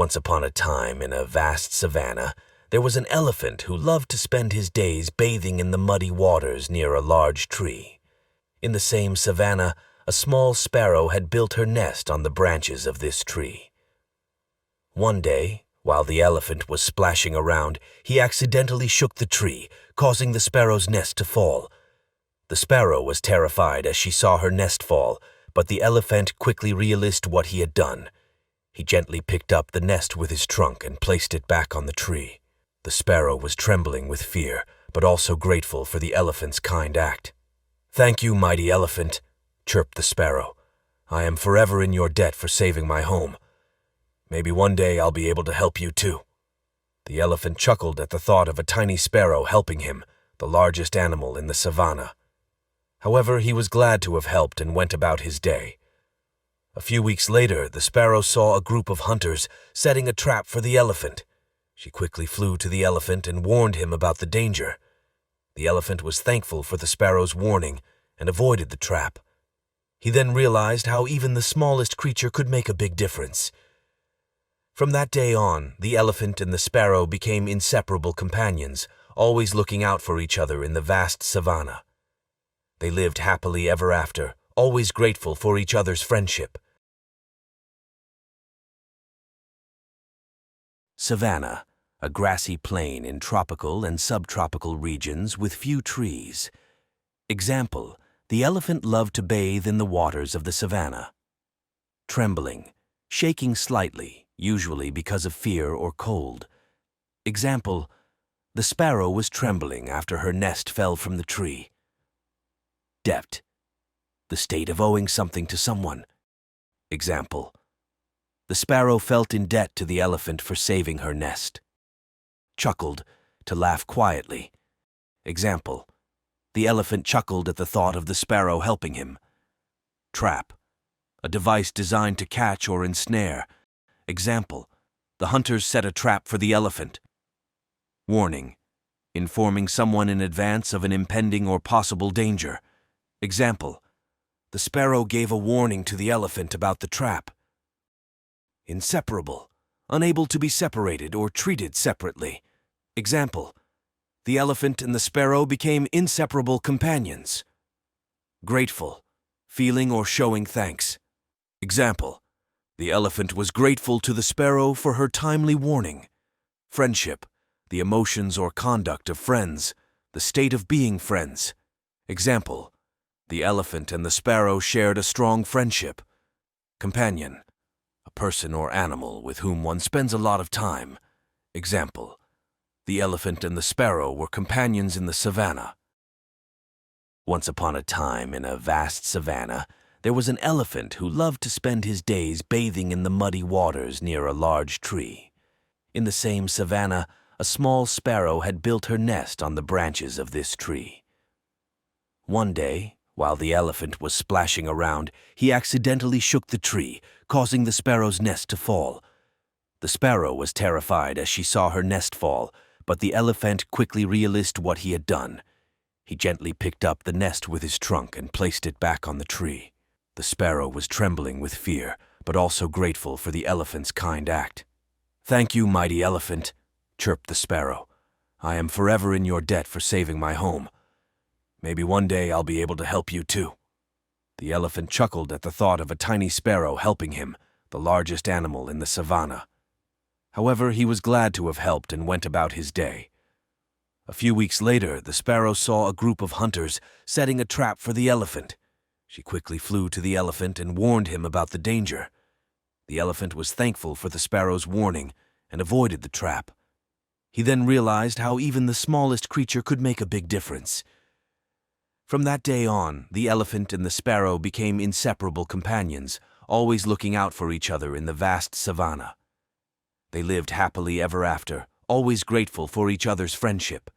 Once upon a time, in a vast savannah, there was an elephant who loved to spend his days bathing in the muddy waters near a large tree. In the same savannah, a small sparrow had built her nest on the branches of this tree. One day, while the elephant was splashing around, he accidentally shook the tree, causing the sparrow's nest to fall. The sparrow was terrified as she saw her nest fall, but the elephant quickly realized what he had done. He gently picked up the nest with his trunk and placed it back on the tree. The sparrow was trembling with fear, but also grateful for the elephant's kind act. "Thank you, mighty elephant," chirped the sparrow. "I am forever in your debt for saving my home. Maybe one day I'll be able to help you too." The elephant chuckled at the thought of a tiny sparrow helping him, the largest animal in the savannah. However, he was glad to have helped and went about his day. A few weeks later, the sparrow saw a group of hunters setting a trap for the elephant. She quickly flew to the elephant and warned him about the danger. The elephant was thankful for the sparrow's warning and avoided the trap. He then realized how even the smallest creature could make a big difference. From that day on, the elephant and the sparrow became inseparable companions, always looking out for each other in the vast savannah. They lived happily ever after, always grateful for each other's friendship. Savannah, a grassy plain in tropical and subtropical regions with few trees. Example, the elephant loved to bathe in the waters of the savannah. Trembling, shaking slightly, usually because of fear or cold. Example, the sparrow was trembling after her nest fell from the tree. Debt, the state of owing something to someone. Example, the sparrow felt in debt to the elephant for saving her nest. Chuckled, to laugh quietly. Example, the elephant chuckled at the thought of the sparrow helping him. Trap, a device designed to catch or ensnare. Example, the hunters set a trap for the elephant. Warning, informing someone in advance of an impending or possible danger. Example, the sparrow gave a warning to the elephant about the trap. Inseparable, unable to be separated or treated separately. Example, the elephant and the sparrow became inseparable companions. Grateful, feeling or showing thanks. Example, the elephant was grateful to the sparrow for her timely warning. Friendship, the emotions or conduct of friends, the state of being friends. Example, the elephant and the sparrow shared a strong friendship. Companion, a person or animal with whom one spends a lot of time. Example, the elephant and the sparrow were companions in the savannah. Once upon a time, in a vast savannah, there was an elephant who loved to spend his days bathing in the muddy waters near a large tree. In the same savannah, a small sparrow had built her nest on the branches of this tree. One day, while the elephant was splashing around, he accidentally shook the tree, causing the sparrow's nest to fall. The sparrow was terrified as she saw her nest fall, but the elephant quickly realized what he had done. He gently picked up the nest with his trunk and placed it back on the tree. The sparrow was trembling with fear, but also grateful for the elephant's kind act. "Thank you, mighty elephant," chirped the sparrow. "I am forever in your debt for saving my home. Maybe one day I'll be able to help you too." The elephant chuckled at the thought of a tiny sparrow helping him, the largest animal in the savannah. However, he was glad to have helped and went about his day. A few weeks later, the sparrow saw a group of hunters setting a trap for the elephant. She quickly flew to the elephant and warned him about the danger. The elephant was thankful for the sparrow's warning and avoided the trap. He then realized how even the smallest creature could make a big difference. From that day on, the elephant and the sparrow became inseparable companions, always looking out for each other in the vast savannah. They lived happily ever after, always grateful for each other's friendship.